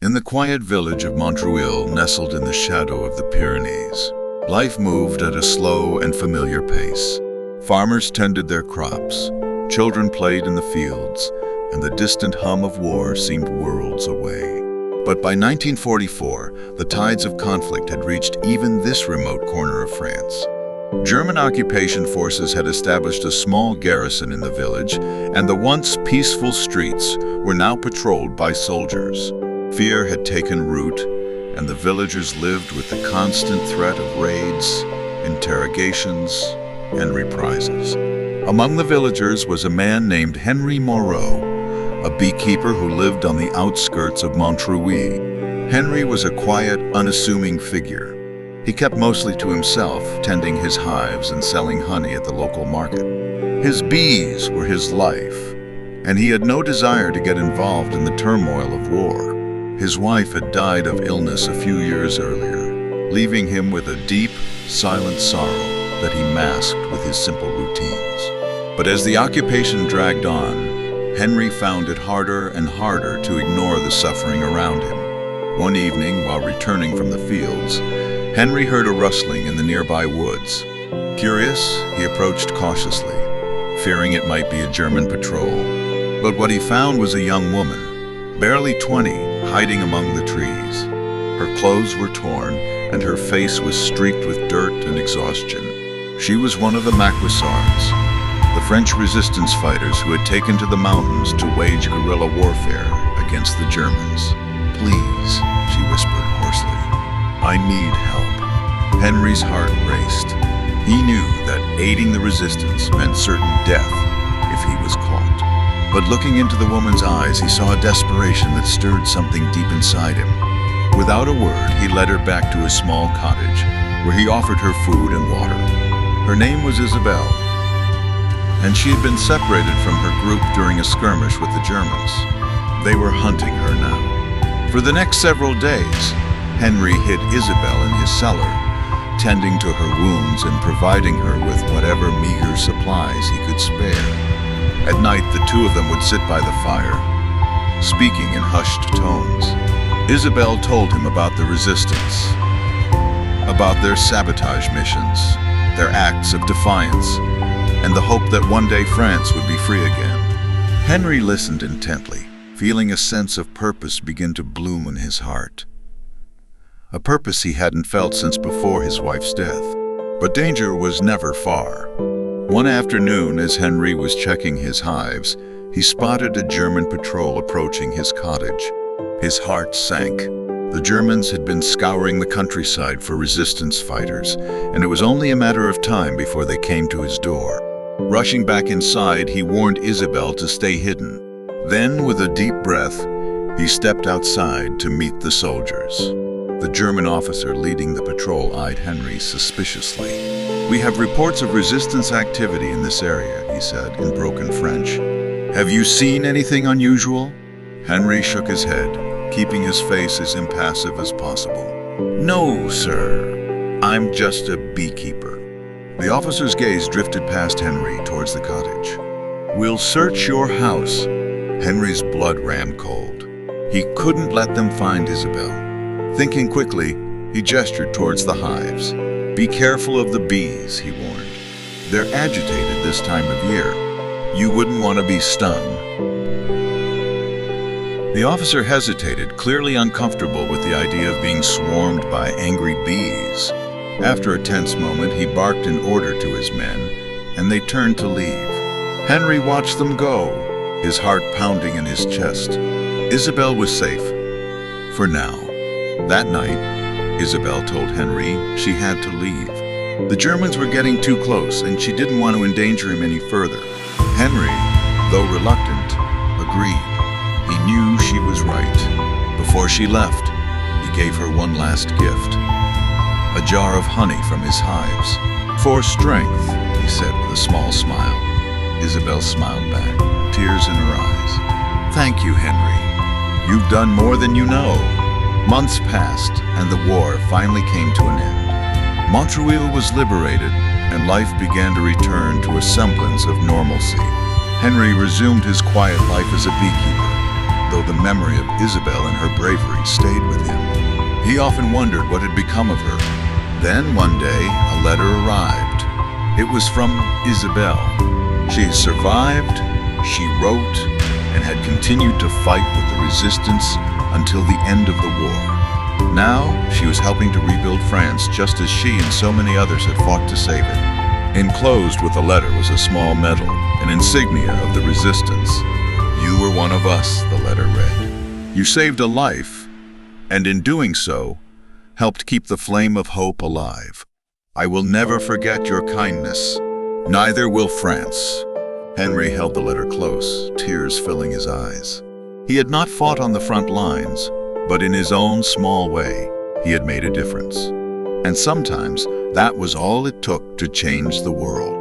In the quiet village of Montreuil, nestled in the shadow of the Pyrenees, life moved at a slow and familiar pace. Farmers tended their crops, children played in the fields, and the distant hum of war seemed worlds away. But by 1944, the tides of conflict had reached even this remote corner of France. German occupation forces had established a small garrison in the village, and the once peaceful streets were now patrolled by soldiers. Fear had taken root, and the villagers lived with the constant threat of raids, interrogations, and reprisals. Among the villagers was a man named Henry Moreau, a beekeeper who lived on the outskirts of Montreuil. Henry was a quiet, unassuming figure. He kept mostly to himself, tending his hives and selling honey at the local market. His bees were his life, and he had no desire to get involved in the turmoil of war. His wife had died of illness a few years earlier, leaving him with a deep, silent sorrow that he masked with his simple routines. But as the occupation dragged on, Henry found it harder and harder to ignore the suffering around him. One evening, while returning from the fields, Henry heard a rustling in the nearby woods. Curious, he approached cautiously, fearing it might be a German patrol. But what he found was a young woman, barely 20, hiding among the trees. Her clothes were torn, and her face was streaked with dirt and exhaustion. She was one of the Maquisards, the French resistance fighters who had taken to the mountains to wage guerrilla warfare against the Germans. "Please," she whispered hoarsely, "I need help." Henry's heart raced. He knew that aiding the resistance meant certain death if he was caught. But looking into the woman's eyes, he saw a desperation that stirred something deep inside him. Without a word, he led her back to a small cottage, where he offered her food and water. Her name was Isabelle, and she had been separated from her group during a skirmish with the Germans. They were hunting her now. For the next several days, Henry hid Isabelle in his cellar, tending to her wounds and providing her with whatever meager supplies he could spare. At night, the two of them would sit by the fire, speaking in hushed tones. Isabelle told him about the resistance, about their sabotage missions, their acts of defiance, and the hope that one day France would be free again. Henry listened intently, feeling a sense of purpose begin to bloom in his heart. A purpose he hadn't felt since before his wife's death. But danger was never far. One afternoon, as Henry was checking his hives, he spotted a German patrol approaching his cottage. His heart sank. The Germans had been scouring the countryside for resistance fighters, and it was only a matter of time before they came to his door. Rushing back inside, he warned Isabelle to stay hidden. Then, with a deep breath, he stepped outside to meet the soldiers. The German officer leading the patrol eyed Henry suspiciously. "We have reports of resistance activity in this area," he said in broken French. "Have you seen anything unusual?" Henry shook his head, keeping his face as impassive as possible. "No, sir. I'm just a beekeeper." The officer's gaze drifted past Henry towards the cottage. "We'll search your house." Henry's blood ran cold. He couldn't let them find Isabelle. Thinking quickly, he gestured towards the hives. "Be careful of the bees," he warned. "They're agitated this time of year. You wouldn't want to be stung." The officer hesitated, clearly uncomfortable with the idea of being swarmed by angry bees. After a tense moment, he barked an order to his men, and they turned to leave. Henry watched them go, his heart pounding in his chest. Isabelle was safe, for now. That night, Isabelle told Henry she had to leave. The Germans were getting too close, and she didn't want to endanger him any further. Henry, though reluctant, agreed. He knew she was right. Before she left, he gave her one last gift, a jar of honey from his hives. "For strength," he said with a small smile. Isabelle smiled back, tears in her eyes. "Thank you, Henry. You've done more than you know." Months passed, and the war finally came to an end. Montreuil was liberated, and life began to return to a semblance of normalcy. Henry resumed his quiet life as a beekeeper, though the memory of Isabel and her bravery stayed with him. He often wondered what had become of her. Then one day, a letter arrived. It was from Isabel. She survived, she wrote, and had continued to fight with the resistance until the end of the war. Now, she was helping to rebuild France just as she and so many others had fought to save it. Enclosed with the letter was a small medal, an insignia of the resistance. "You were one of us," the letter read. "You saved a life, and in doing so, helped keep the flame of hope alive. I will never forget your kindness. Neither will France." Henry held the letter close, tears filling his eyes. He had not fought on the front lines, but in his own small way, he had made a difference. And sometimes that was all it took to change the world.